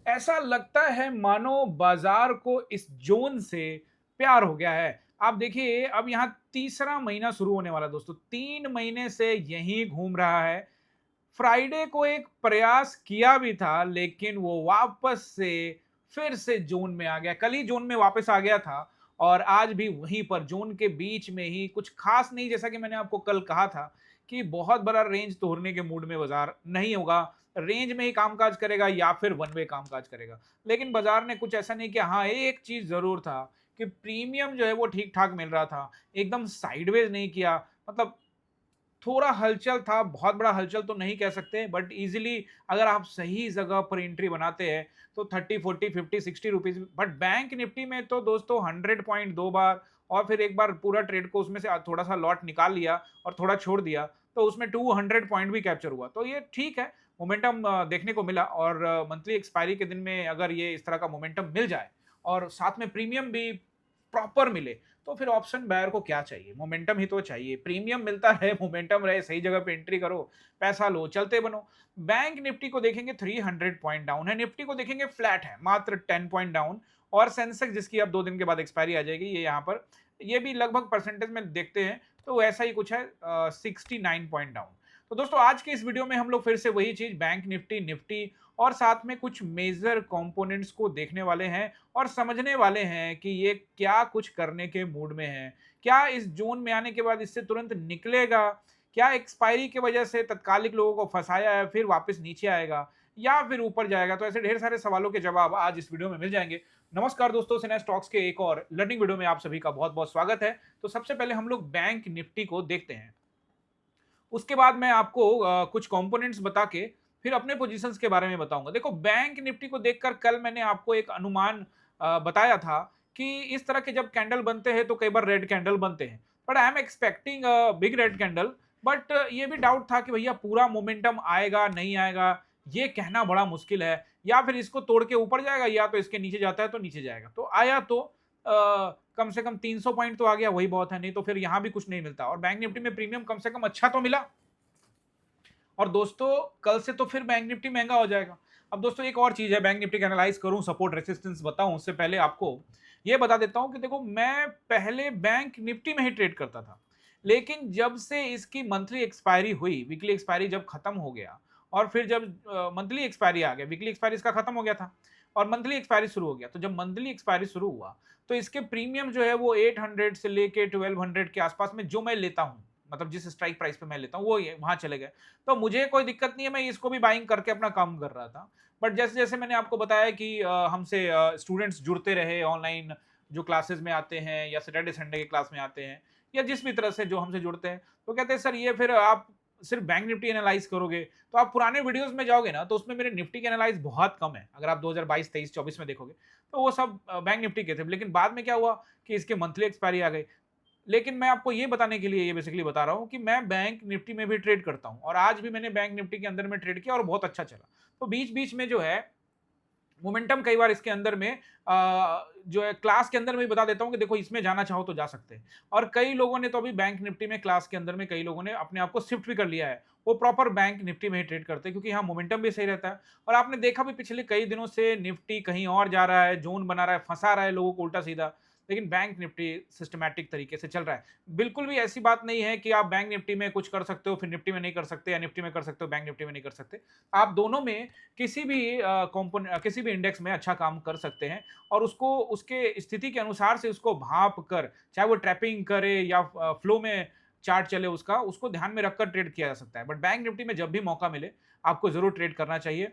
ऐसा लगता है मानो बाजार को इस जोन से प्यार हो गया है। आप देखिए अब यहाँ तीसरा महीना शुरू होने वाला है दोस्तों, 3 महीने से यहीं घूम रहा है। फ्राइडे को एक प्रयास किया भी था लेकिन वो वापस से फिर से जोन में आ गया। कल ही जोन में वापस आ गया था और आज भी वहीं पर जोन के बीच में ही कुछ खास नहीं, जैसा कि मैंने आपको कल कहा था कि बहुत बड़ा रेंज तोड़ने के मूड में बाजार नहीं होगा। रेंज में ही कामकाज करेगा या फिर वन वे कामकाज करेगा। लेकिन बाजार ने कुछ ऐसा नहीं किया। हाँ, एक चीज़ ज़रूर था कि प्रीमियम जो है वो ठीक-ठाक मिल रहा था। एकदम साइडवेज़ नहीं किया। मतलब थोड़ा हलचल था, बहुत बड़ा हलचल तो नहीं कह सकते बट ईज़िली अगर आप सही जगह पर एंट्री बनाते हैं तो 30, 40, 50, 60 रुपीज़। बट बैंक निफ्टी में तो दोस्तों 100 पॉइंट 2 बार और फिर एक बार पूरा ट्रेड को उसमें से थोड़ा-सा लॉट निकाल लिया और थोड़ा छोड़ दिया, तो उसमें 200 पॉइंट भी कैप्चर हुआ। तो ये ठीक है, मोमेंटम देखने को मिला और मंथली एक्सपायरी के दिन में अगर ये इस तरह का मोमेंटम मिल जाए और साथ में प्रीमियम भी प्रॉपर मिले, तो फिर ऑप्शन बायर को क्या चाहिए? मोमेंटम ही तो चाहिए। प्रीमियम मिलता रहे, मोमेंटम रहे, सही जगह पे एंट्री करो, पैसा लो, चलते बनो। बैंक निफ्टी को देखेंगे 300 पॉइंट डाउन है, निफ्टी को देखेंगे फ्लैट है, मात्र 10 पॉइंट डाउन और सेंसेक्स जिसकी अब 2 दिन के बाद एक्सपायरी आ जाएगी, ये यहाँ पर ये भी लगभग परसेंटेज में देखते हैं, तो ऐसा ही कुछ है 69 पॉइंट डाउन। तो दोस्तों आज के इस वीडियो में हम लोग फिर से वही चीज़ बैंक निफ्टी, निफ्टी और साथ में कुछ मेजर कंपोनेंट्स को देखने वाले हैं और समझने वाले हैं कि ये क्या कुछ करने के मूड में है। क्या इस ज़ोन में आने के बाद इससे तुरंत निकलेगा? क्या एक्सपायरी की वजह से तत्कालिक लोगों को फँसाया है, फिर वापस नीचे आएगा या फिर ऊपर जाएगा? तो ऐसे ढेर सारे सवालों के जवाब आज इस वीडियो में मिल जाएँगे। नमस्कार दोस्तों, सिने स्टॉक्स के एक और लर्निंग वीडियो में आप सभी का बहुत-बहुत स्वागत है। तो सबसे पहले हम लोग बैंक निफ्टी को देखते हैं। उसके बाद मैं आपको कुछ कंपोनेंट्स बता के फिर अपने पोजीशंस के बारे में बताऊंगा। देखो बैंक निफ्टी को देखकर कल मैंने आपको एक अनुमान बताया था कि इस तरह के जब कैंडल बनते हैं तो कई बार रेड कैंडल बनते हैं, but I am expecting big red candle. But ये भी डाउट था कि भैया पूरा मोमेंटम आएगा नहीं आएगा, ये कहना बड़ा मुश्किल है। या फिर इसको तोड़ के ऊपर जाएगा या तो इसके नीचे जाता है तो नीचे जाएगा। तो आया तो कम से कम 300 पॉइंट तो आ गया, वही बहुत है, नहीं तो फिर यहाँ भी कुछ नहीं मिलता। और बैंक निफ्टी में प्रीमियम कम से कम अच्छा तो मिला। और दोस्तों कल से तो फिर बैंक निफ्टी महंगा हो जाएगा। अब दोस्तों एक और चीज है, बैंक निफ्टी का एनालाइज करूं, सपोर्ट रेसिस्टेंस बताऊं, उससे पहले आपको ये बता देता हूं कि देखो मैं पहले बैंक निफ्टी में ही ट्रेड करता था, लेकिन जब से इसकी मंथली एक्सपायरी हुई, वीकली एक्सपायरी जब खत्म हो गया और फिर जब मंथली एक्सपायरी आ गया, वीकली एक्सपायरी इसका खत्म हो गया था और मंथली एक्सपायरी शुरू हो गया, तो जब मंथली एक्सपायरी शुरू हुआ तो इसके प्रीमियम जो है वो 800 से लेके 1200 के आसपास में जो मैं लेता हूं, मतलब जिस स्ट्राइक प्राइस पे मैं लेता हूं वो ये वहां चले गए। तो मुझे कोई दिक्कत नहीं है, मैं इसको भी बाइंग करके अपना काम कर रहा था। बट जैसे-जैसे मैंने आपको बताया कि हमसे स्टूडेंट्स जुड़ते रहे ऑनलाइन, जो क्लासेस में आते हैं या सैटरडे संडे के क्लास में आते हैं या जिस भी तरह से जो हमसे जुड़ते हैं, तो कहते हैं सर ये फिर आप सिर्फ बैंक निफ्टी एनालाइज करोगे, तो आप पुराने वीडियोस में जाओगे ना तो उसमें मेरे निफ्टी के एनालाइज बहुत कम है। अगर आप 2022, 23, 24 में देखोगे तो वो सब बैंक निफ्टी के थे। लेकिन बाद में क्या हुआ कि इसके मंथली एक्सपायरी आ गई। लेकिन मैं आपको ये बताने के लिए ये बेसिकली बता रहा हूँ कि मैं बैंक निफ्टी में भी ट्रेड करता हूँ और आज भी मैंने बैंक निफ्टी के अंदर में ट्रेड किया और बहुत अच्छा चला। तो बीच-बीच में जो है मोमेंटम कई बार इसके अंदर में जो है क्लास के अंदर में भी बता देता हूँ कि देखो इसमें जाना चाहो तो जा सकते हैं। और कई लोगों ने तो अभी बैंक निफ्टी में क्लास के अंदर में कई लोगों ने अपने आप को शिफ्ट भी कर लिया है। वो प्रॉपर बैंक निफ्टी में ही ट्रेड करते हैं क्योंकि यहाँ मोमेंटम भी सही रहता है। और आपने देखा भी पिछले कई दिनों से निफ्टी कहीं और जा रहा है, जोन बना रहा है, फँसा रहा है लोगों को उल्टा-सीधा। लेकिन बैंक निफ्टी सिस्टमैटिक तरीके से चल रहा है। बिल्कुल भी ऐसी बात नहीं है कि आप बैंक निफ्टी में कुछ कर सकते हो, फिर निफ्टी में नहीं कर सकते, या निफ्टी में कर सकते हो, बैंक निफ्टी में नहीं कर सकते। आप दोनों में किसी भी किसी भी इंडेक्स में अच्छा काम कर सकते हैं और उसको उसके स्थिति के अनुसार से उसको भाप कर, चाहे वो ट्रैपिंग करे या फ्लो में चार्ट चले उसका, उसको ध्यान में रखकर ट्रेड किया जा सकता है। बट बैंक निफ्टी में जब भी मौका मिले, आपको ज़रूर ट्रेड करना चाहिए।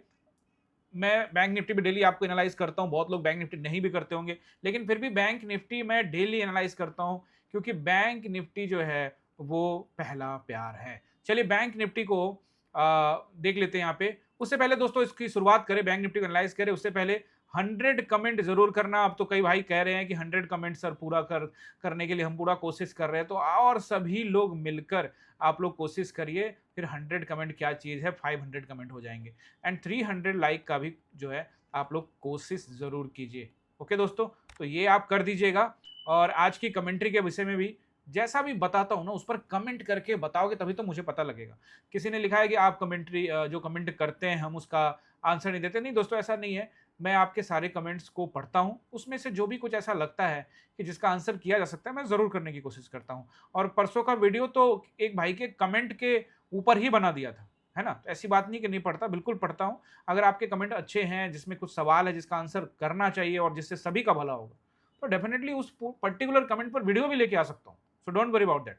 मैं बैंक निफ्टी भी डेली आपको एनालाइज़ करता हूँ, बहुत लोग बैंक निफ्टी नहीं भी करते होंगे, लेकिन फिर भी बैंक निफ्टी मैं डेली एनालाइज़ करता हूँ क्योंकि बैंक निफ्टी जो है, वो पहला प्यार है। चलिए बैंक निफ्टी को देख लेते हैं यहाँ पे। उससे पहले दोस्तों इसकी शुरुआत करें, बैंक निफ्टी को एनालाइज़ करें, उससे पहले 100 कमेंट ज़रूर करना। अब तो कई भाई कह रहे हैं कि 100 कमेंट सर पूरा करने के लिए हम पूरा कोशिश कर रहे हैं, तो और सभी लोग मिलकर आप लोग कोशिश करिए, फिर 100 कमेंट क्या चीज़ है, 500 कमेंट हो जाएँगे। एंड 300 लाइक का भी जो है आप लोग कोशिश ज़रूर कीजिए। ओके दोस्तों, तो ये आप कर दीजिएगा। और आज की कमेंट्री के विषय में भी जैसा भी बताता हूँ ना, उस पर कमेंट करके बताओगे तभी तो मुझे पता लगेगा। किसी ने लिखा है कि आप कमेंट्री जो कमेंट करते हैं हम उसका आंसर नहीं देते। नहीं दोस्तों, ऐसा नहीं है। मैं आपके सारे कमेंट्स को पढ़ता हूँ, उसमें से जो भी कुछ ऐसा लगता है कि जिसका आंसर किया जा सकता है, मैं ज़रूर करने की कोशिश करता हूँ। और परसों का वीडियो तो एक भाई के कमेंट के ऊपर ही बना दिया था, है ना? तो ऐसी बात नहीं कि नहीं पढ़ता, बिल्कुल पढ़ता हूँ। अगर आपके कमेंट अच्छे हैं, जिसमें कुछ सवाल है जिसका आंसर करना चाहिए और जिससे सभी का भला होगा, तो डेफिनिटली उस पर्टिकुलर कमेंट पर वीडियो भी लेके आ सकता हूँ। So don't worry about that.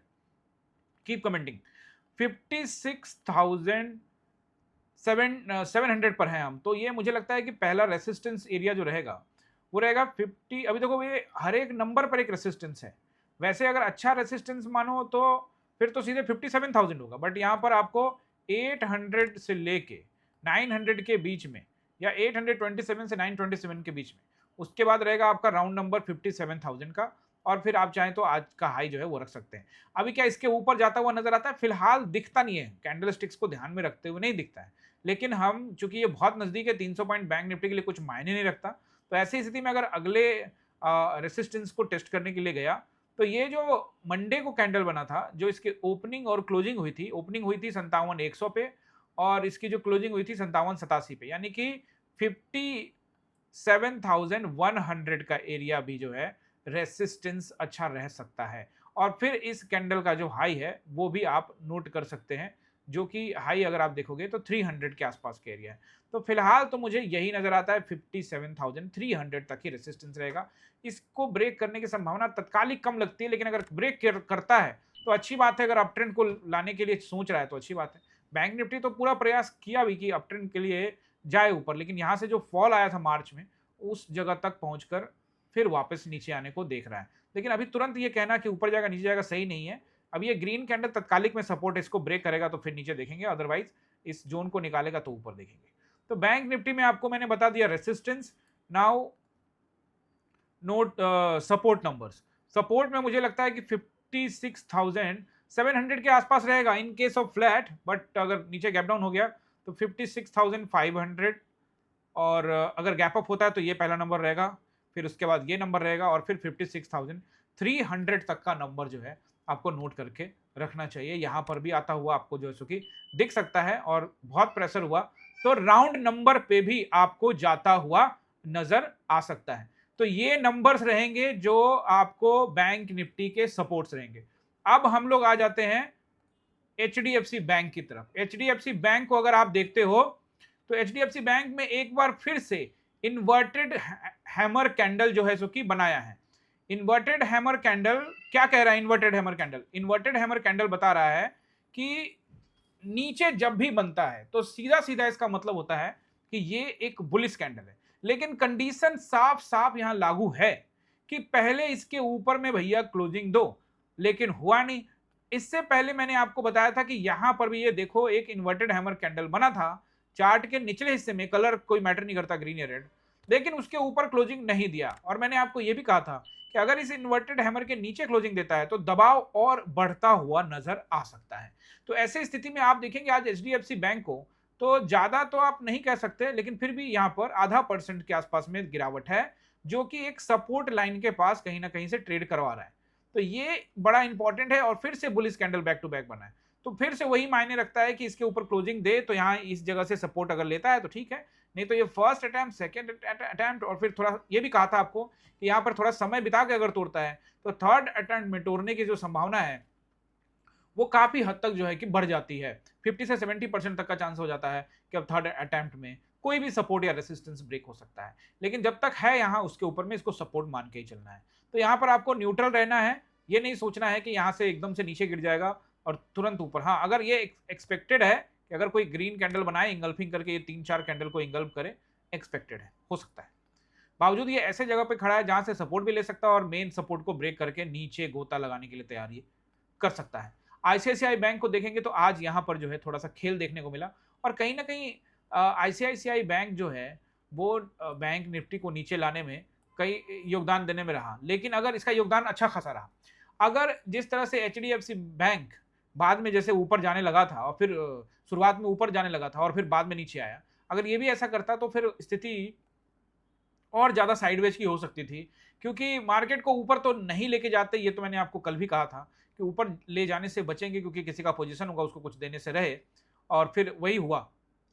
Keep commenting. 56,000 700 पर हैं हम, तो ये मुझे लगता है कि पहला रेसिस्टेंस एरिया जो रहेगा वो रहेगा 50। अभी देखो ये हर एक नंबर पर एक रेसिस्टेंस है। वैसे अगर अच्छा रेसिस्टेंस मानो तो फिर तो सीधे 57,000 होगा, बट यहाँ पर आपको 800 से लेके 900 के बीच में, या 827 से 927 के बीच में, उसके बाद रहेगा आपका राउंड नंबर 57,000 का। और फिर आप चाहें तो आज का हाई जो है वो रख सकते हैं। अभी क्या इसके ऊपर जाता हुआ नजर आता है? फिलहाल दिखता नहीं है, कैंडल स्टिक्स को ध्यान में रखते हुए नहीं दिखता है। लेकिन हम चूंकि ये बहुत नजदीक है, 300 पॉइंट बैंक निफ्टी के लिए कुछ मायने नहीं रखता, तो ऐसी स्थिति में अगर अगले रेसिस्टेंस को टेस्ट करने के लिए गया, तो ये जो मंडे को कैंडल बना था, जो इसकी ओपनिंग और क्लोजिंग हुई थी, ओपनिंग हुई थी 57,100 पे और इसकी जो क्लोजिंग हुई थी 57,87 पे, यानी कि 57,100 का एरिया भी जो है रेसिस्टेंस अच्छा रह सकता है। और फिर इस कैंडल का जो हाई है वो भी आप नोट कर सकते हैं, जो कि हाई अगर आप देखोगे तो 300 के आसपास के एरिया है। तो फिलहाल तो मुझे यही नजर आता है, 57,300 तक ही रेसिस्टेंस रहेगा। इसको ब्रेक करने की संभावना तत्कालिक कम लगती है, लेकिन अगर ब्रेक करता है तो अच्छी बात है। अगर अप ट्रेंड को लाने के लिए सोच रहा है तो अच्छी बात है। बैंक निफ्टी तो पूरा प्रयास किया भी कि अप ट्रेंड के लिए जाए ऊपर, लेकिन यहां से जो फॉल आया था मार्च में, उस जगह तक पहुंचकर फिर वापस नीचे आने को देख रहा है। लेकिन अभी तुरंत ये कहना कि ऊपर जाएगा नीचे जाएगा सही नहीं है। अब ये ग्रीन कैंडल तत्कालिक में सपोर्ट है, इसको ब्रेक करेगा तो फिर नीचे देखेंगे, अदरवाइज इस जोन को निकालेगा तो ऊपर देखेंगे। तो बैंक निफ्टी में आपको मैंने बता दिया resistance. Now note support numbers. Support में मुझे लगता है कि 56,700 के आसपास रहेगा in case of flat, but अगर नीचे गैप डाउन हो गया तो 56,500, और अगर गैप अप होता है तो ये पहला नंबर रहेगा, फिर उसके बाद ये नंबर रहेगा, और फिर 56,300 तक का नंबर जो है आपको नोट करके रखना चाहिए। यहां पर भी आता हुआ आपको जो है सो कि दिख सकता है, और बहुत प्रेशर हुआ तो राउंड नंबर पे भी आपको जाता हुआ नजर आ सकता है। तो ये नंबर्स रहेंगे जो आपको बैंक निफ्टी के सपोर्ट्स रहेंगे। अब हम लोग आ जाते हैं एचडीएफसी बैंक की तरफ। एचडीएफसी बैंक को अगर आप देखते हो तो एचडीएफसी बैंक में एक बार फिर से इन्वर्टेड हैमर कैंडल जो है सो कि बनाया है। इन्वर्टेड हैमर कैंडल क्या कह रहा है? इन्वर्टेड हैमर कैंडल बता रहा है कि नीचे जब भी बनता है तो सीधा सीधा इसका मतलब होता है कि ये एक बुलिश कैंडल है। लेकिन कंडीशन साफ साफ यहां लागू है कि पहले इसके ऊपर में भैया क्लोजिंग दो, लेकिन हुआ नहीं। इससे पहले मैंने आपको बताया था कि यहां पर भी ये देखो एक इन्वर्टेड हैमर कैंडल बना था, चार्ट के निचले हिस्से में, कलर कोई मैटर नहीं करता, ग्रीन या रेड, लेकिन उसके ऊपर क्लोजिंग नहीं दिया। और मैंने आपको यह भी कहा था कि अगर इस इन्वर्टेड हैमर के नीचे क्लोजिंग देता है तो दबाव और बढ़ता हुआ नजर आ सकता है। तो ऐसे स्थिति में आप देखेंगे आज एचडीएफसी बैंक को, तो ज्यादा तो आप नहीं कह सकते, लेकिन फिर भी यहां पर ½ % के आसपास में गिरावट है, जो कि एक सपोर्ट लाइन के पास कहीं ना कहीं से ट्रेड करवा रहा है। तो ये बड़ा इंपॉर्टेंट है, और फिर से bullish candle back to back बना है, तो फिर से वही मायने रखता है कि इसके ऊपर क्लोजिंग दे तो यहाँ इस जगह से सपोर्ट अगर लेता है तो ठीक है, नहीं तो ये फर्स्ट अटेम्प्ट, सेकंड अटेम्प्ट, और फिर थोड़ा ये भी कहा था आपको कि यहाँ पर थोड़ा समय बिता के अगर तोड़ता है तो थर्ड अटेम्प्ट में तोड़ने की जो संभावना है वो काफी हद तक जो है कि बढ़ जाती है। 50 से 70% तक का चांस हो जाता है कि अब थर्ड अटेम्प्ट में कोई भी सपोर्ट या रेसिस्टेंस ब्रेक हो सकता है। लेकिन जब तक है यहाँ उसके ऊपर में, इसको सपोर्ट मान के ही चलना है। तो यहाँ पर आपको न्यूट्रल रहना है, ये नहीं सोचना है कि यहाँ से एकदम से नीचे गिर जाएगा और तुरंत ऊपर। हाँ, अगर ये एक्सपेक्टेड है कि अगर कोई ग्रीन कैंडल बनाए इंगल्फिंग करके, ये 3-4 कैंडल को इंगल्फ करे, एक्सपेक्टेड है, हो सकता है। बावजूद ये ऐसे जगह पे खड़ा है जहां से सपोर्ट भी ले सकता है और मेन सपोर्ट को ब्रेक करके नीचे गोता लगाने के लिए तैयारी कर सकता है। आईसीआईसीआई बैंक को देखेंगे तो आज यहां पर जो है थोड़ा सा खेल देखने को मिला, और कहीं ना कहीं आईसीआईसीआई बैंक जो है वो बैंक निफ्टी को नीचे लाने में कई योगदान देने में रहा। लेकिन अगर इसका योगदान अच्छा खासा रहा, अगर जिस तरह से एचडीएफसी बैंक बाद में जैसे ऊपर जाने लगा था और फिर शुरुआत में ऊपर जाने लगा था और फिर बाद में नीचे आया, अगर ये भी ऐसा करता तो फिर स्थिति और ज्यादा साइडवेज की हो सकती थी, क्योंकि मार्केट को ऊपर तो नहीं लेके जाते, ये तो मैंने आपको कल भी कहा था कि ऊपर ले जाने से बचेंगे, क्योंकि किसी का पोजीशन होगा उसको कुछ देने से रहे, और फिर वही हुआ।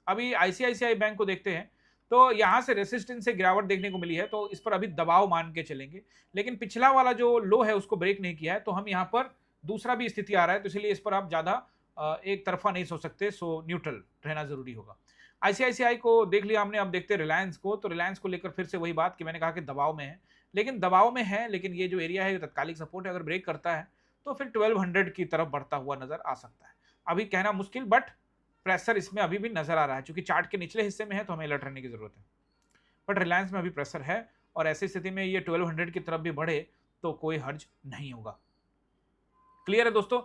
अभी आईसीआईसीआई बैंक को देखते हैं तो यहाँ से रेसिस्टेंस से गिरावट देखने को मिली है, तो इस पर अभी दबाव मान के चलेंगे। लेकिन पिछला वाला जो लो है उसको ब्रेक नहीं किया है, तो हम यहाँ पर दूसरा भी स्थिति आ रहा है, तो इसलिए इस पर आप ज़्यादा एक तरफा नहीं सोच सकते, सो न्यूट्रल रहना ज़रूरी होगा। आईसीआईसीआई को देख लिया हमने, अब देखते हैं रिलायंस को। तो रिलायंस को लेकर फिर से वही बात कि मैंने कहा कि दबाव में है, लेकिन दबाव में है, लेकिन ये जो एरिया है तत्कालिक सपोर्ट है, अगर ब्रेक करता है तो फिर 1200 की तरफ बढ़ता हुआ नजर आ सकता है। अभी कहना मुश्किल, बट प्रेशर इसमें अभी भी नजर आ रहा है, क्योंकि चार्ट के निचले हिस्से में है तो हमें अलर्ट रहने की जरूरत है। बट रिलायंस में अभी प्रेशर है, और ऐसी स्थिति में ये 1200 की तरफ भी बढ़े तो कोई हर्ज नहीं होगा। क्लियर है दोस्तों?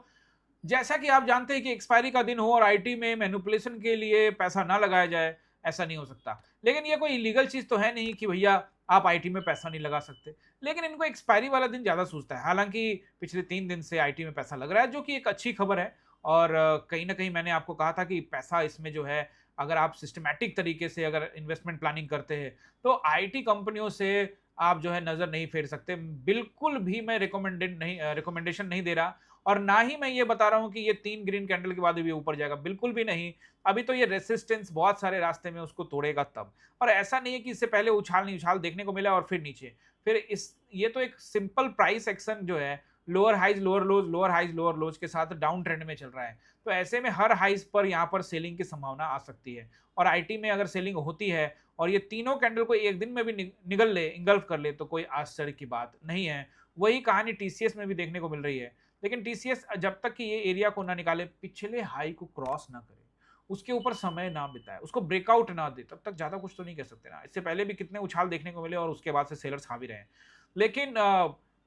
जैसा कि आप जानते हैं कि एक्सपायरी का दिन हो और आईटी में मैनिपुलेशन के लिए पैसा ना लगाया जाए, ऐसा नहीं हो सकता। लेकिन ये कोई इलीगल चीज तो है नहीं कि भैया आप आईटी में पैसा नहीं लगा सकते, लेकिन इनको एक्सपायरी वाला दिन ज्यादा सूझता है। हालांकि पिछले 3 दिन से आईटी में पैसा लग रहा है, जो कि एक अच्छी खबर है। और कहीं ना कहीं मैंने आपको कहा था कि पैसा इसमें जो है, अगर आप सिस्टमैटिक तरीके से अगर इन्वेस्टमेंट प्लानिंग करते हैं तो आईटी कंपनियों से आप जो है नजर नहीं फेर सकते। बिल्कुल भी मैं रिकमेंडेशन नहीं दे रहा, और ना ही मैं ये बता रहा हूं कि ये 3 ग्रीन कैंडल के बाद भी ऊपर जाएगा, बिल्कुल भी नहीं। अभी तो ये रेसिस्टेंस बहुत सारे रास्ते में उसको तोड़ेगा तब। और ऐसा नहीं है कि इससे पहले उछाल नहीं उछाल देखने को मिला और फिर नीचे, फिर इस ये तो एक सिंपल प्राइस एक्शन जो है, lower highs lower lows, lower highs lower lows के साथ डाउन ट्रेंड में चल रहा है। तो ऐसे में हर हाइज पर यहाँ पर सेलिंग की संभावना आ सकती है, और आईटी में अगर सेलिंग होती है और ये तीनों कैंडल को एक दिन में भी निगल ले, इंगल्फ कर ले, तो कोई आश्चर्य की बात नहीं है। वही कहानी टीसीएस में भी देखने को मिल रही है। लेकिन टीसीएस जब तक कि ये एरिया को ना निकाले, पिछले हाई को क्रॉस ना करे, उसके ऊपर समय ना बिताए, उसको ब्रेकआउट ना दे, तब तक ज्यादा कुछ तो नहीं कह सकते ना। इससे पहले भी कितने उछाल देखने को मिले और उसके बाद से सेलर्स खा भी रहे हैं। लेकिन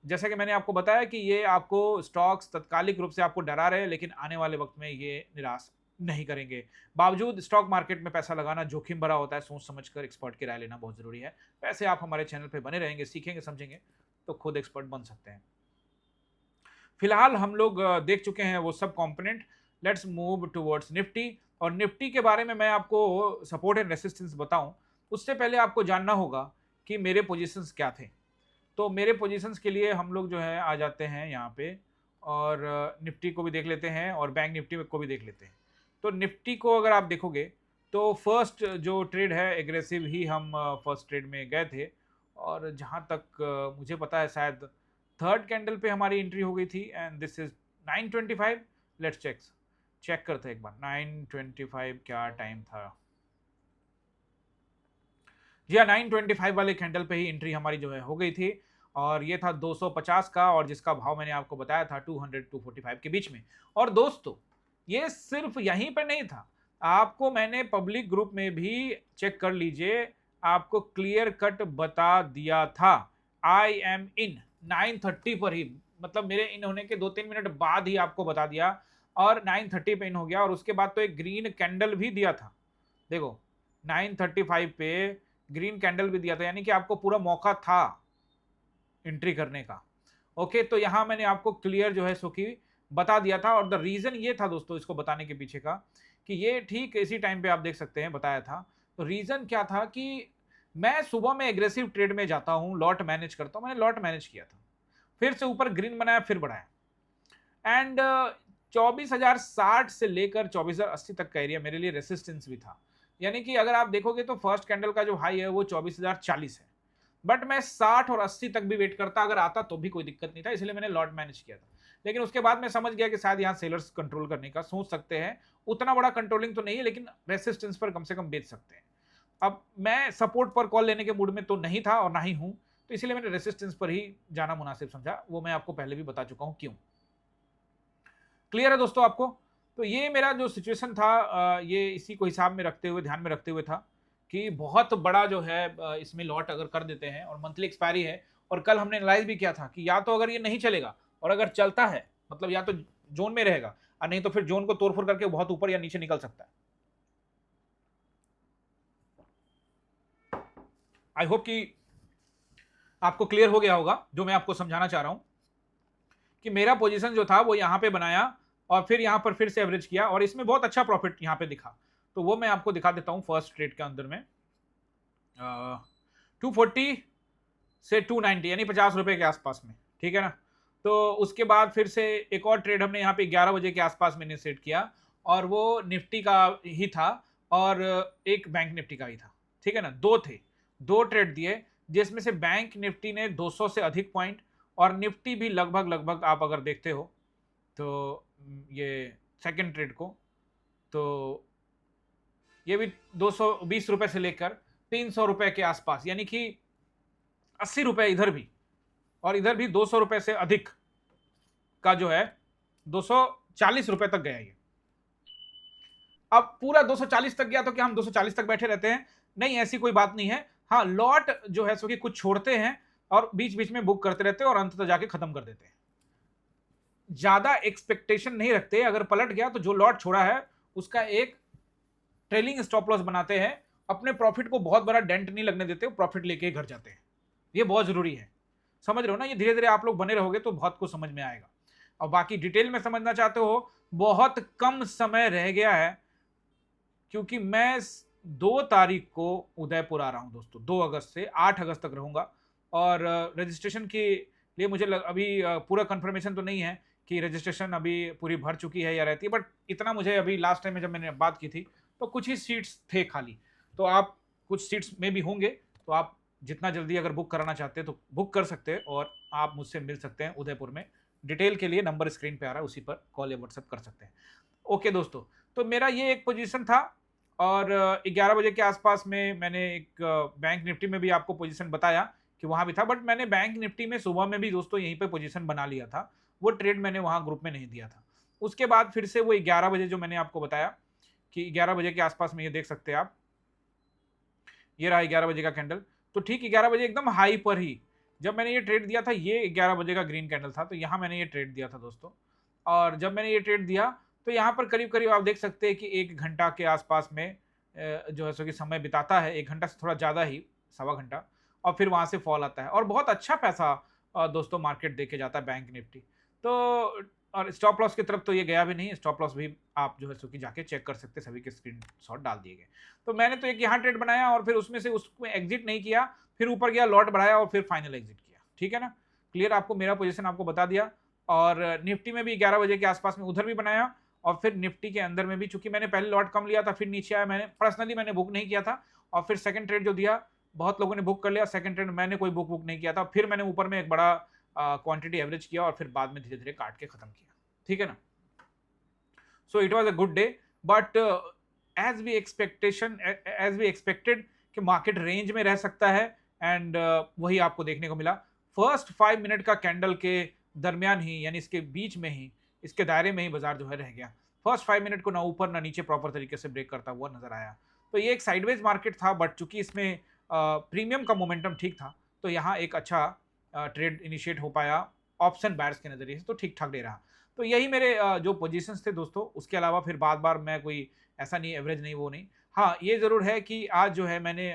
जैसा कि मैंने आपको बताया कि ये आपको स्टॉक्स तत्कालिक रूप से आपको डरा रहे हैं, लेकिन आने वाले वक्त में ये निराश नहीं करेंगे। बावजूद स्टॉक मार्केट में पैसा लगाना जोखिम भरा होता है, सोच समझकर एक्सपर्ट की राय लेना बहुत जरूरी है। वैसे आप हमारे चैनल पे बने रहेंगे, सीखेंगे समझेंगे तो खुद एक्सपर्ट बन सकते हैं। फिलहाल हम लोग देख चुके हैं वो सब component. Let's move towards Nifty. और निफ्टी के बारे में मैं आपको सपोर्ट एंड रेसिस्टेंस बताऊं, उससे पहले आपको जानना होगा कि मेरे पोजीशंस क्या थे। तो मेरे पोजीशंस के लिए हम लोग जो है आ जाते हैं यहाँ पे, और निफ्टी को भी देख लेते हैं और बैंक निफ्टी को भी देख लेते हैं। तो निफ्टी को अगर आप देखोगे तो फर्स्ट जो ट्रेड है एग्रेसिव ही हम फर्स्ट ट्रेड में गए थे, और जहाँ तक मुझे पता है शायद थर्ड कैंडल पे हमारी एंट्री हो गई थी, and this is 925। Let's check करते हैं एक बार 925 क्या टाइम था। जी हाँ, 925 वाले कैंडल पे ही एंट्री हमारी जो है हो गई थी, और ये था 250 का, और जिसका भाव मैंने आपको बताया था 200 245 के बीच में। और दोस्तों ये सिर्फ यहीं पर नहीं था, आपको मैंने पब्लिक ग्रुप में भी चेक कर लीजिए, आपको क्लियर कट बता दिया था। आई एम इन 930 पर ही, मतलब मेरे इन होने के 2-3 मिनट बाद ही आपको बता दिया, और 930 पे इन हो गया। और उसके बाद तो एक ग्रीन कैंडल भी दिया था, देखो 935 पे ग्रीन कैंडल भी दिया था, यानी कि आपको पूरा मौका था एंट्री करने का। ओके, तो यहां मैंने आपको क्लियर जो है सो कि बता दिया था। और द रीजन ये था दोस्तों इसको बताने के पीछे का, कि ये ठीक इसी टाइम पे आप देख सकते हैं बताया था। तो रीजन क्या था कि मैं सुबह में एग्रेसिव ट्रेड में जाता हूं, लॉट मैनेज करता हूं, मैंने लॉट मैनेज किया था, फिर से ऊपर ग्रीन बनाया, फिर बढ़ाया, एंड 24,060 से लेकर 24,080 तक का एरिया मेरे लिए रेसिस्टेंस भी था। यानी कि अगर आप देखोगे तो फर्स्ट कैंडल का जो हाई है वो 24,040 है, बट मैं 60 और 80 तक भी वेट करता, अगर आता तो भी कोई दिक्कत नहीं था, इसलिए मैंने लॉट मैनेज किया था। लेकिन उसके बाद मैं समझ गया कि शायद यहाँ सेलर्स कंट्रोल करने का सोच सकते हैं, उतना बड़ा कंट्रोलिंग तो नहीं है, लेकिन रेसिस्टेंस पर कम से कम बेच सकते हैं। अब मैं सपोर्ट पर कॉल लेने के मूड में तो नहीं था और ना ही हूं, तो इसलिए मैंने रेसिस्टेंस पर ही जाना मुनासिब समझा। वो मैं आपको पहले भी बता चुका हूं क्यों। क्लियर है दोस्तों आपको? तो ये मेरा जो सिचुएशन था ये इसी को हिसाब में रखते हुए, ध्यान में रखते हुए था कि बहुत बड़ा जो है इसमें लॉट अगर कर देते हैं, और मंथली एक्सपायरी है, और कल हमने एनालाइज भी किया था कि या तो अगर ये नहीं चलेगा, और अगर चलता है मतलब या तो जोन में रहेगा, और नहीं तो फिर जोन को तोड़फोड़ करके बहुत ऊपर या नीचे निकल सकता है। आई होप कि आपको क्लियर हो गया होगा जो मैं आपको समझाना चाह रहा हूं, कि मेरा पोजीशन जो था वो यहां पे बनाया और फिर यहां पर फिर से एवरेज किया, और इसमें बहुत अच्छा प्रॉफिट यहां पे दिखा। तो वो मैं आपको दिखा देता हूं फर्स्ट ट्रेड के अंदर में। 240 से 290 यानी 50 रुपए के आसपास में, ठीक है ना। तो उसके बाद फिर से एक और ट्रेड हमने यहाँ पे 11 बजे के आसपास मैंने सेट किया, और वो निफ्टी का ही था और एक बैंक निफ्टी का ही था, ठीक है ना, दो थे, दो ट्रेड दिए, जिसमें से बैंक निफ्टी ने 200 से अधिक पॉइंट और निफ्टी भी लगभग लगभग आप अगर देखते हो तो ये सेकंड ट्रेड को, तो ये भी 220 रुपए से लेकर 300 रुपए के आसपास, यानी कि 80 रुपए इधर भी और इधर भी 200 रुपए से अधिक का जो है 240 रुपए तक गया ये। अब पूरा 240 तक गया तो क्या हम 240 तक बैठे रहते हैं? नहीं, ऐसी कोई बात नहीं है। हाँ, लॉट जो है सो कि कुछ छोड़ते हैं और बीच बीच में बुक करते रहते हैं और अंत तक जाके खत्म कर देते हैं। ज्यादा एक्सपेक्टेशन नहीं रखते, अगर पलट गया तो जो लॉट छोड़ा है उसका एक ट्रेलिंग स्टॉप लॉस बनाते हैं, अपने प्रॉफिट को बहुत बड़ा डेंट नहीं लगने देते, प्रॉफिट लेके घर जाते हैं। ये बहुत जरूरी है, समझ रहे हो ना? ये धीरे धीरे आप लोग बने रहोगे तो बहुत कुछ समझ में आएगा। और बाकी डिटेल में समझना चाहते हो, बहुत कम समय रह गया है, क्योंकि मैं 2 तारीख को उदयपुर आ रहा हूं दोस्तों, 2 अगस्त से 8 अगस्त तक रहूंगा। और रजिस्ट्रेशन के लिए मुझे अभी पूरा कंफर्मेशन तो नहीं है कि रजिस्ट्रेशन अभी पूरी भर चुकी है या रहती है, बट इतना मुझे अभी लास्ट टाइम में जब मैंने बात की थी तो कुछ ही सीट्स थे खाली, तो आप कुछ सीट्स में भी होंगे, तो आप जितना जल्दी अगर बुक कराना चाहते हैं तो बुक कर सकते हैं और आप मुझसे मिल सकते हैं उदयपुर में। डिटेल के लिए नंबर स्क्रीन पे आ रहा है, उसी पर कॉल या व्हाट्सएप कर सकते हैं। ओके दोस्तों, तो मेरा ये एक पोजीशन था और 11 बजे के आसपास में मैंने एक बैंक निफ्टी में भी आपको पोजीशन बताया कि वहां भी था, बट मैंने बैंक निफ्टी में सुबह में भी दोस्तों यहीं पे पोजीशन बना लिया था, वो ट्रेड मैंने वहां ग्रुप में नहीं दिया था। उसके बाद फिर से वो 11 बजे जो मैंने आपको बताया कि 11 बजे के आसपास में ये देख सकते हैं आप, ये रहा 11 बजे का कैंडल। तो ठीक 11 बजे एकदम हाई पर ही जब मैंने ये ट्रेड दिया था, ये 11 बजे का ग्रीन कैंडल था, तो यहाँ मैंने ये ट्रेड दिया था दोस्तों। और जब मैंने ये ट्रेड दिया तो यहाँ पर करीब करीब आप देख सकते हैं कि 1 घंटा के आसपास में जो है सो कि समय बिताता है, 1 घंटा से थोड़ा ज़्यादा ही, 1.25 घंटा, और फिर वहाँ से फॉल आता है और बहुत अच्छा पैसा दोस्तों मार्केट दे के जाता है बैंक निफ्टी। तो और स्टॉप लॉस की तरफ तो ये गया भी नहीं, स्टॉप लॉस भी आप जो है सो कि जाके चेक कर सकते हैं, सभी के स्क्रीनशॉट डाल दिए गए। तो मैंने तो एक यहाँ ट्रेड बनाया और फिर उसमें से उसमें एग्जिट नहीं किया, फिर ऊपर गया, लॉट बढ़ाया और फिर फाइनल एग्जिट किया। ठीक है ना, क्लियर? आपको मेरा पोजीशन आपको बता दिया। और निफ्टी में भी 11 बजे के आसपास में उधर भी बनाया और फिर निफ्टी के अंदर में भी, चूंकि मैंने पहले लॉट कम लिया था, फिर नीचे आया, मैंने पर्सनली मैंने बुक नहीं किया था, और फिर सेकंड ट्रेड जो दिया बहुत लोगों ने बुक कर लिया, सेकंड ट्रेड मैंने कोई बुक नहीं किया था, फिर मैंने ऊपर में एक बड़ा क्वांटिटी एवरेज किया और फिर बाद में धीरे धीरे काट के खत्म किया। ठीक है ना? So it was a good day, but as we expected कि मार्केट रेंज में रह सकता है, एंड वही आपको देखने को मिला। फर्स्ट 5 मिनट का कैंडल के दरमियान ही, यानी इसके बीच में ही, इसके दायरे में ही बाजार जो है रह गया। फर्स्ट 5 मिनट को ना ऊपर ना नीचे प्रॉपर तरीके से ब्रेक करता हुआ नजर आया। तो ये एक साइडवेज मार्केट था, बट चूंकि इसमें प्रीमियम का मोमेंटम ठीक था, तो यहाँ एक अच्छा ट्रेड इनिशिएट हो पाया ऑप्शन बायर्स के नजरिए से, तो ठीक ठाक दे रहा। तो यही मेरे जो पोजीशंस थे दोस्तों, उसके अलावा फिर बार बार मैं कोई ऐसा नहीं, एवरेज नहीं, वो नहीं। हाँ, ये ज़रूर है कि आज जो है मैंने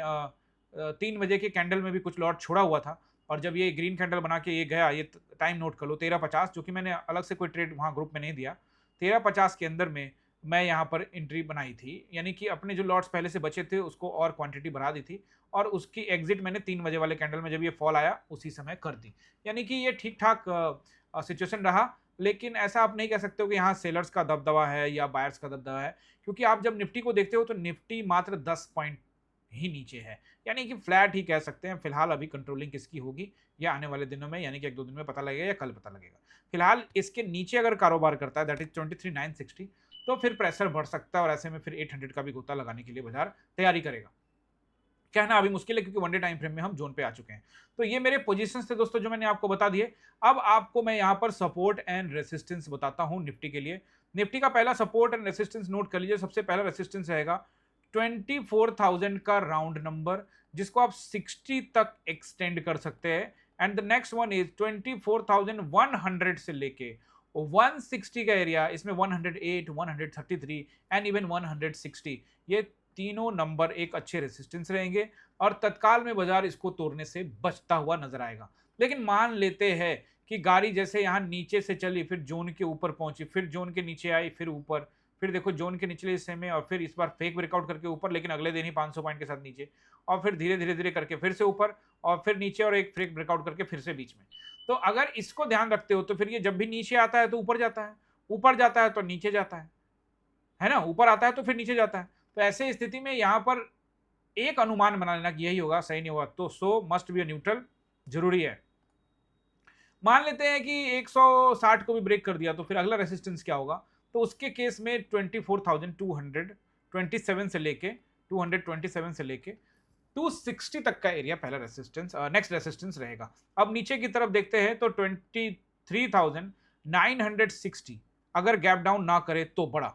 3 बजे के कैंडल में भी कुछ लॉट छोड़ा हुआ था, और जब ये ग्रीन कैंडल बना के ये गया, ये टाइम नोट कर लो 13:50, जो कि मैंने अलग से कोई ट्रेड वहाँ ग्रुप में नहीं दिया, 13:50 के अंदर में मैं यहाँ पर एंट्री बनाई थी, यानी कि अपने जो लॉट्स पहले से बचे थे उसको और क्वांटिटी बढ़ा दी थी, और उसकी एग्जिट मैंने 3 बजे वाले कैंडल में जब ये फॉल आया उसी समय कर दी। यानी कि ये ठीक ठाक सिचुएशन रहा, लेकिन ऐसा आप नहीं कह सकते हो कि यहाँ सेलर्स का दबदबा है या बायर्स का दबदबा है, क्योंकि आप जब निफ्टी को देखते हो तो निफ्टी मात्र 10 पॉइंट ही नीचे है, यानी कि फ्लैट ही कह सकते हैं। फिलहाल अभी कंट्रोलिंग किसकी होगी या आने वाले दिनों में, यानी कि 1-2 दिन में पता लगेगा या कल पता लगेगा। फिलहाल इसके नीचे अगर कारोबार करता है, दैट इज 23,960, तो फिर प्रेशर बढ़ सकता है और ऐसे में फिर 800 का भी गोता लगाने के लिए बाजार तैयारी करेगा। कहना अभी मुश्किल है, क्योंकि वनडे टाइम फ्रेम में हम जोन पे आ चुके हैं। तो ये मेरे पोजीशंस थे दोस्तों जो मैंने आपको बता दिए। अब आपको मैं यहाँ पर सपोर्ट एंड रेसिस्टेंस बताता हूँ निफ्टी के लिए। निफ्टी का पहला सपोर्ट एंड रेसिस्टेंस नोट कर लीजिए। सबसे पहला रेसिस्टेंस रहेगा 24,000 का राउंड नंबर, जिसको आप 60 तक एक्सटेंड कर सकते हैं, and the next one is 24,100 से लेके 160 का एरिया, इसमें 108, 133 एंड इवन 160, ये तीनों नंबर एक अच्छे रेसिस्टेंस रहेंगे और तत्काल में बाजार इसको तोड़ने से बचता हुआ नजर आएगा। लेकिन मान लेते हैं कि गाड़ी जैसे यहाँ नीचे से चली, फिर जोन के ऊपर पहुंची, फिर जोन के नीचे आई, फिर ऊपर, फिर देखो जोन के निचले हिस्से में, और फिर इस बार फेक ब्रेकआउट करके ऊपर, लेकिन अगले दिन ही 500 पॉइंट के साथ नीचे, और फिर धीरे धीरे धीरे करके फिर से ऊपर, और फिर नीचे, और एक फेक ब्रेकआउट करके फिर से बीच में। तो अगर इसको ध्यान रखते हो तो फिर ये जब भी नीचे आता है तो ऊपर जाता है, ऊपर जाता है तो नीचे जाता है ना, ऊपर आता है तो फिर नीचे जाता है। तो ऐसे स्थिति में यहाँ पर एक अनुमान बना लेना कि यही होगा, सही नहीं होगा तो सो मस्ट बी अ न्यूट्रल, जरूरी है। मान लेते हैं कि 160 को भी ब्रेक कर दिया तो फिर अगला रेसिस्टेंस क्या होगा, तो उसके केस में 24,227 से लेके 227 से लेके 260 तक का एरिया पहला रेसिस्टेंस, नेक्स्ट रेसिस्टेंस रहेगा। अब नीचे की तरफ देखते हैं तो 23,960 अगर गैप डाउन ना करे तो बड़ा,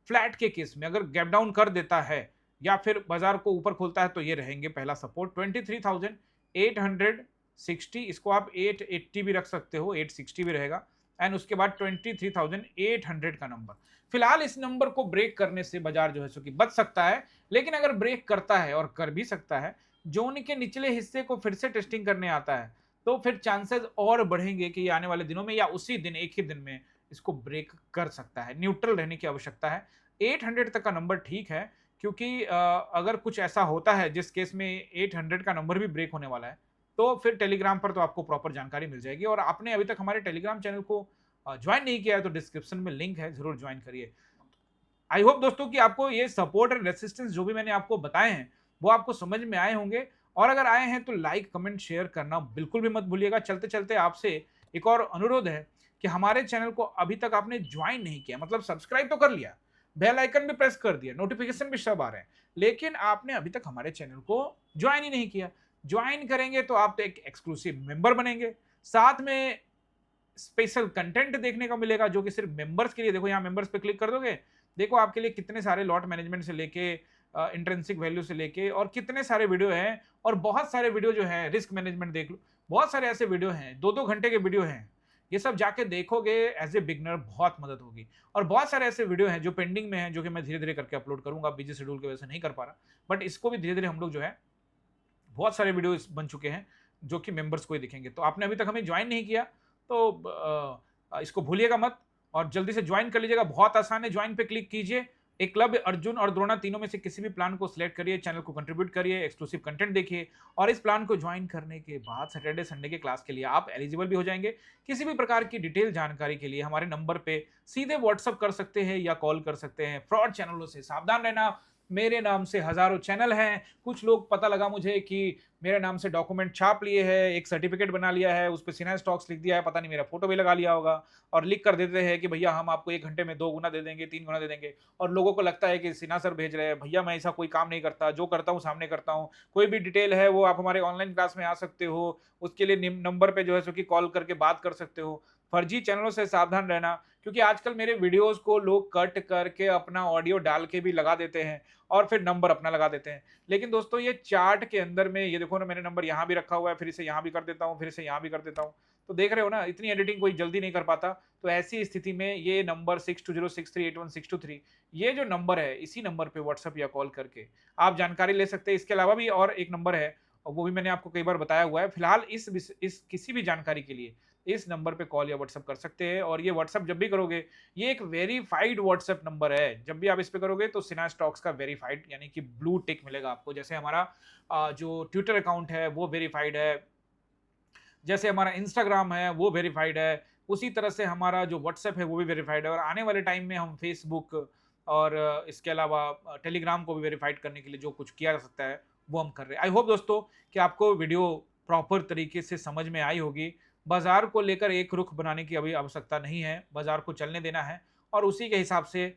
फ्लैट के केस में अगर गैप डाउन कर देता है या फिर बाजार को ऊपर खोलता है तो ये रहेंगे पहला सपोर्ट 23,860, इसको आप 880 भी रख सकते हो, 860 भी रहेगा। एंड उसके बाद 23,800 का नंबर, फिलहाल इस नंबर को ब्रेक करने से बाजार जो है सो कि बच सकता है, लेकिन अगर ब्रेक करता है और कर भी सकता है, जोन के निचले हिस्से को फिर से टेस्टिंग करने आता है, तो फिर चांसेस और बढ़ेंगे कि ये आने वाले दिनों में या उसी दिन एक ही दिन में इसको ब्रेक कर सकता है। न्यूट्रल रहने की आवश्यकता है। 800 तक का नंबर ठीक है, क्योंकि अगर कुछ ऐसा होता है जिस केस में 800 का नंबर भी ब्रेक होने वाला है, तो फिर टेलीग्राम पर तो आपको प्रॉपर जानकारी मिल जाएगी। और आपने अभी तक हमारे टेलीग्राम चैनल को ज्वाइन नहीं किया है तो डिस्क्रिप्शन में लिंक है, जरूर ज्वाइन करिए। आई होप दोस्तों कि आपको ये सपोर्ट एंड रेसिस्टेंस जो भी मैंने आपको बताए हैं वो आपको समझ में आए होंगे, और अगर आए हैं तो लाइक कमेंट शेयर करना बिल्कुल भी मत भूलिएगा। चलते चलते आपसे एक और अनुरोध है कि हमारे चैनल को अभी तक आपने ज्वाइन नहीं किया, मतलब सब्सक्राइब तो कर लिया, बेल आइकन भी प्रेस कर दिया, नोटिफिकेशन भी सब आ रहे हैं, लेकिन आपने अभी तक हमारे चैनल को ज्वाइन ही नहीं किया। ज्वाइन करेंगे तो आप तो एक एक्सक्लूसिव मेंबर बनेंगे, साथ में स्पेशल कंटेंट देखने को मिलेगा जो कि सिर्फ मेंबर्स के लिए। देखो यहाँ मेंबर्स पे क्लिक कर दोगे, देखो आपके लिए कितने सारे लॉट मैनेजमेंट से लेके इंट्रिंसिक वैल्यू से लेके और कितने सारे वीडियो हैं, और बहुत सारे वीडियो जो है रिस्क मैनेजमेंट देख लो, बहुत सारे ऐसे वीडियो हैं, 2-2 घंटे के वीडियो हैं, ये सब जाके देखोगे एज ए बिगनर बहुत मदद होगी। और बहुत सारे ऐसे वीडियो हैं जो पेंडिंग में हैं, जो कि मैं धीरे धीरे करके अपलोड करूंगा, बिजी शेड्यूल की वजह से नहीं कर पा रहा, बट इसको भी धीरे धीरे हम लोग जो है, बहुत सारे वीडियो बन चुके हैं जो कि मेंबर्स को ही दिखेंगे। तो आपने अभी तक हमें ज्वाइन नहीं किया तो इसको भूलिएगा मत और जल्दी से ज्वाइन कर लीजिएगा, बहुत आसान है, ज्वाइन पे क्लिक कीजिए, एकलव्य, अर्जुन और द्रोणा तीनों में से किसी भी प्लान को सिलेक्ट करिए, चैनल को कंट्रीब्यूट करिए, एक्सक्लूसिव कंटेंट देखिए, और इस प्लान को ज्वाइन करने के बाद सैटरडे संडे के क्लास के लिए आप एलिजिबल भी हो जाएंगे। किसी भी प्रकार की डिटेल जानकारी के लिए हमारे नंबर पे सीधे व्हाट्सअप कर सकते हैं या कॉल कर सकते हैं। फ्रॉड चैनलों से सावधान रहना, मेरे नाम से हजारों चैनल हैं, कुछ लोग पता लगा मुझे कि मेरे नाम से डॉक्यूमेंट छाप लिए हैं, एक सर्टिफिकेट बना लिया है, उस पे सिन्हा स्टॉक्स लिख दिया है, पता नहीं मेरा फोटो भी लगा लिया होगा, और लिख कर देते हैं कि भैया हम आपको 1 घंटे में 2 गुना दे देंगे, 3 गुना दे देंगे, और लोगों को लगता है कि सिन्हा सर भेज रहे हैं। भैया मैं ऐसा कोई काम नहीं करता, जो करता हूँ सामने करता हूँ। कोई भी डिटेल है वो आप हमारे ऑनलाइन क्लास में आ सकते हो, उसके लिए नंबर पे जो है सो कि कॉल करके बात कर सकते हो। फर्जी चैनलों से सावधान रहना, क्योंकि आजकल मेरे वीडियोस को लोग कट करके अपना ऑडियो डाल के भी लगा देते हैं और फिर नंबर अपना लगा देते हैं। लेकिन दोस्तों ये चार्ट के अंदर में ये देखो ना, मैंने नंबर यहाँ भी रखा हुआ है, फिर इसे यहाँ भी कर देता हूँ, फिर इसे यहाँ भी कर देता हूँ, तो देख रहे हो ना, इतनी एडिटिंग कोई जल्दी नहीं कर पाता। तो ऐसी स्थिति में ये नंबर 6206381623 ये जो नंबर है, इसी नंबर पे व्हाट्सएप या कॉल करके आप जानकारी ले सकते हैं। इसके अलावा भी और एक नंबर है और वो भी मैंने आपको कई बार बताया हुआ है। फिलहाल इस किसी भी जानकारी के लिए इस नंबर पे कॉल या व्हाट्सएप कर सकते हैं, और ये व्हाट्सएप जब भी करोगे, ये एक वेरीफाइड व्हाट्सएप नंबर है। जब भी आप इस पे करोगे तो सिन्हा स्टॉक्स का वेरीफाइड यानी कि ब्लू टिक मिलेगा आपको, जैसे हमारा जो ट्विटर अकाउंट है वो वेरीफाइड है, जैसे हमारा इंस्टाग्राम है वो वेरीफाइड है, उसी तरह से हमारा जो व्हाट्सएप है वो भी वेरीफाइड है, और आने वाले टाइम में हम फेसबुक और इसके अलावा टेलीग्राम को भी वेरीफाइड करने के लिए जो कुछ किया जा सकता है वो हम कर रहे हैं। आई होप दोस्तों कि आपको वीडियो प्रॉपर तरीके से समझ में आई होगी। बाजार को लेकर एक रुख बनाने की अभी आवश्यकता नहीं है, बाजार को चलने देना है, और उसी के हिसाब से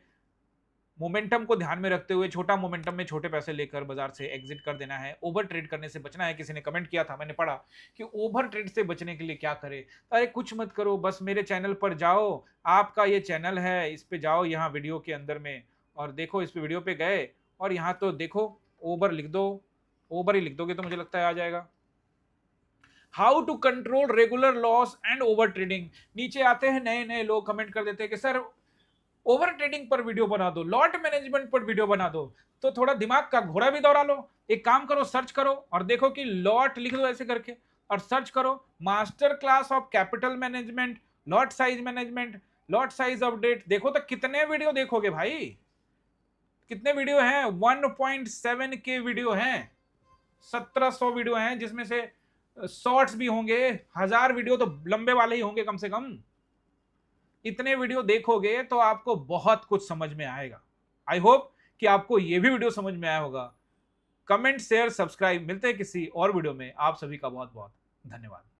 मोमेंटम को ध्यान में रखते हुए छोटा मोमेंटम में छोटे पैसे लेकर बाजार से एग्जिट कर देना है। ओवर ट्रेड करने से बचना है। किसी ने कमेंट किया था, मैंने पढ़ा कि ओवर ट्रेड से बचने के लिए क्या करें। अरे कुछ मत करो, बस मेरे चैनल पर जाओ, आपका ये चैनल है, इस पे जाओ यहाँ वीडियो के अंदर में, और देखो इस पे वीडियो पे गए और यहाँ तो देखो ओवर लिख दो, ओवर ही लिख दोगे तो मुझे लगता है आ जाएगा। How to control regular loss and over trading. नीचे आते हैं नए नए लोग कमेंट कर देते हैं कि सर ओवर ट्रेडिंग पर वीडियो बना दो, लॉट मैनेजमेंट पर वीडियो बना दो, तो थोड़ा दिमाग का घोड़ा भी दौड़ा लो। एक काम करो, सर्च करो और देखो कि लॉट लिख दो ऐसे करके, और सर्च करो master class of capital management, lot size management, lot size update, देखो तो कितने वीडियो देखोगे भाई, कितने वीडियो हैं, 1.7 के वीडियो हैं, 1700 वीडियो हैं, जिसमें से शॉर्ट्स भी होंगे, 1000 वीडियो तो लंबे वाले ही होंगे कम से कम। इतने वीडियो देखोगे तो आपको बहुत कुछ समझ में आएगा। आई होप कि आपको यह भी वीडियो समझ में आया होगा। Comment, share, subscribe. मिलते हैं किसी और वीडियो में। आप सभी का बहुत-बहुत धन्यवाद।